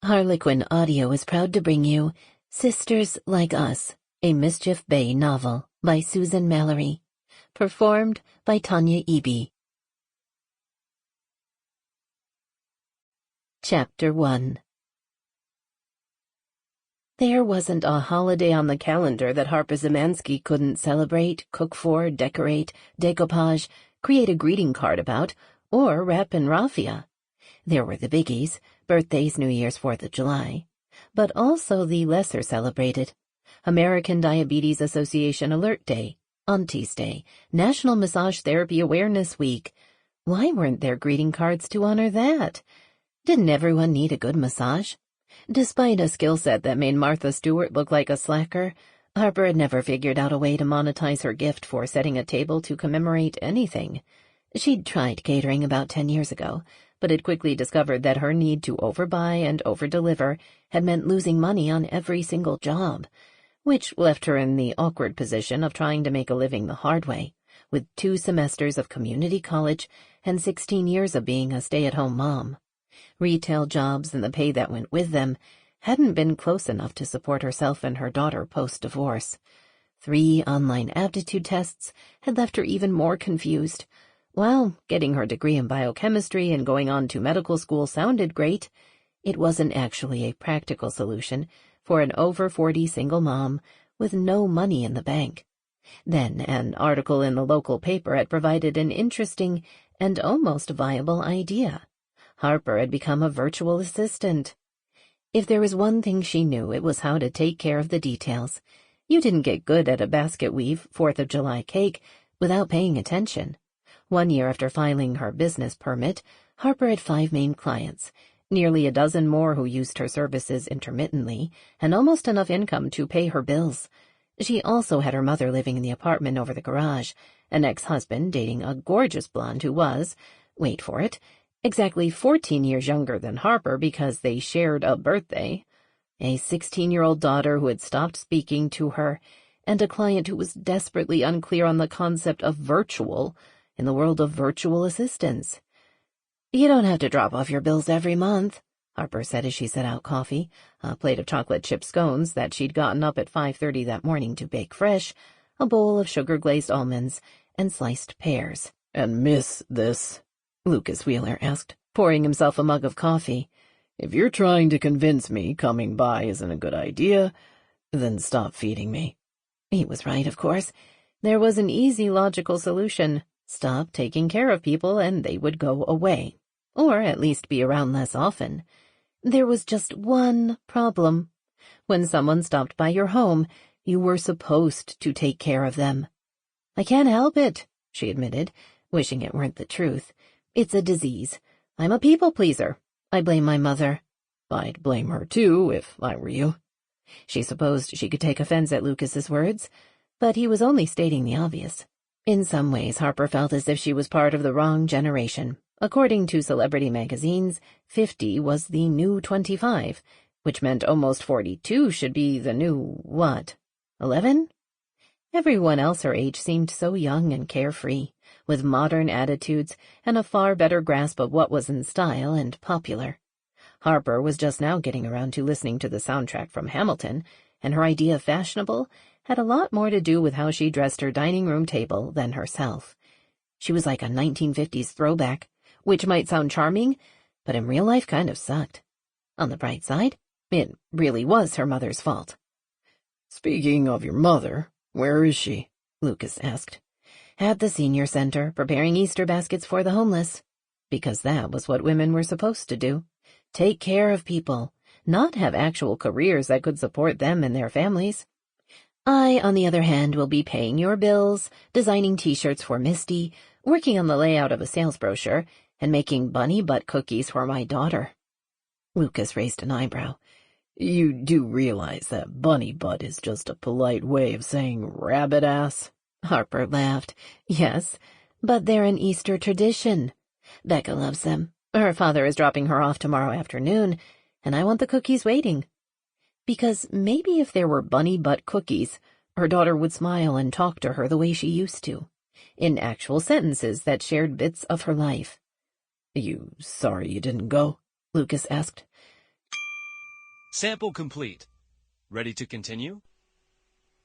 Harlequin Audio is proud to bring you Sisters Like Us, a Mischief Bay novel by Susan Mallery, performed by Tanya Eby. Chapter 1. There wasn't a holiday on the calendar that Harper Szymanski couldn't celebrate, cook for, decorate, decoupage, create a greeting card about, or wrap in raffia. There were the biggies, birthdays, New Year's, 4th of July, but also the lesser celebrated. American Diabetes Association Alert Day, Auntie's Day, National Massage Therapy Awareness Week. Why weren't there greeting cards to honor that? Didn't everyone need a good massage? Despite a skill set that made Martha Stewart look like a slacker, Harper had never figured out a way to monetize her gift for setting a table to commemorate anything. She'd tried catering about 10 years ago, but had quickly discovered that her need to overbuy and overdeliver had meant losing money on every single job, which left her in the awkward position of trying to make a living the hard way, with 2 semesters of community college and 16 years of being a stay-at-home mom. Retail jobs and the pay that went with them hadn't been close enough to support herself and her daughter post-divorce. 3 online aptitude tests had left her even more confused. While getting her degree in biochemistry and going on to medical school sounded great, it wasn't actually a practical solution for an over 40 single mom with no money in the bank. Then an article in the local paper had provided an interesting and almost viable idea. Harper had become a virtual assistant. If there was one thing she knew, it was how to take care of the details. You didn't get good at a basket weave 4th of July cake without paying attention. 1 year after filing her business permit, Harper had 5 main clients, nearly a dozen more who used her services intermittently, and almost enough income to pay her bills. She also had her mother living in the apartment over the garage, an ex-husband dating a gorgeous blonde who was, wait for it, exactly 14 years younger than Harper because they shared a birthday, a 16-year-old daughter who had stopped speaking to her, and a client who was desperately unclear on the concept of virtual in the world of virtual assistants. "You don't have to drop off your bills every month," Harper said as she set out coffee, a plate of chocolate chip scones that she'd gotten up at 5:30 that morning to bake fresh, a bowl of sugar-glazed almonds, and sliced pears. "And miss this?" Lucas Wheeler asked, pouring himself a mug of coffee. "If you're trying to convince me coming by isn't a good idea, then stop feeding me." He was right, of course. There was an easy, logical solution. Stop taking care of people and they would go away, or at least be around less often. There was just one problem. When someone stopped by your home, you were supposed to take care of them. "I can't help it," she admitted, wishing it weren't the truth. "It's a disease. I'm a people-pleaser. I blame my mother." "I'd blame her, too, if I were you." She supposed she could take offense at Lucas's words, but he was only stating the obvious. In some ways, Harper felt as if she was part of the wrong generation. According to celebrity magazines, 50 was the new 25, which meant almost 42 should be the new, 11? Everyone else her age seemed so young and carefree, with modern attitudes and a far better grasp of what was in style and popular. Harper was just now getting around to listening to the soundtrack from Hamilton, and her idea of fashionable had a lot more to do with how she dressed her dining room table than herself. She was like a 1950s throwback, which might sound charming, but in real life kind of sucked. On the bright side, it really was her mother's fault. "Speaking of your mother, where is she?" Lucas asked. "At the senior center, preparing Easter baskets for the homeless." Because that was what women were supposed to do. Take care of people, not have actual careers that could support them and their families. I, on the other hand, will be paying your bills, designing T-shirts for Misty, working on the layout of a sales brochure, and making bunny butt cookies for my daughter." Lucas raised an eyebrow. "You do realize that bunny butt is just a polite way of saying rabbit ass?" Harper laughed. "Yes, but they're an Easter tradition. Becca loves them. Her father is dropping her off tomorrow afternoon, and I want the cookies waiting. Because maybe if there were bunny butt cookies, her daughter would smile and talk to her the way she used to, in actual sentences that shared bits of her life." "You sorry you didn't go?" Lucas asked. Sample complete. Ready to continue?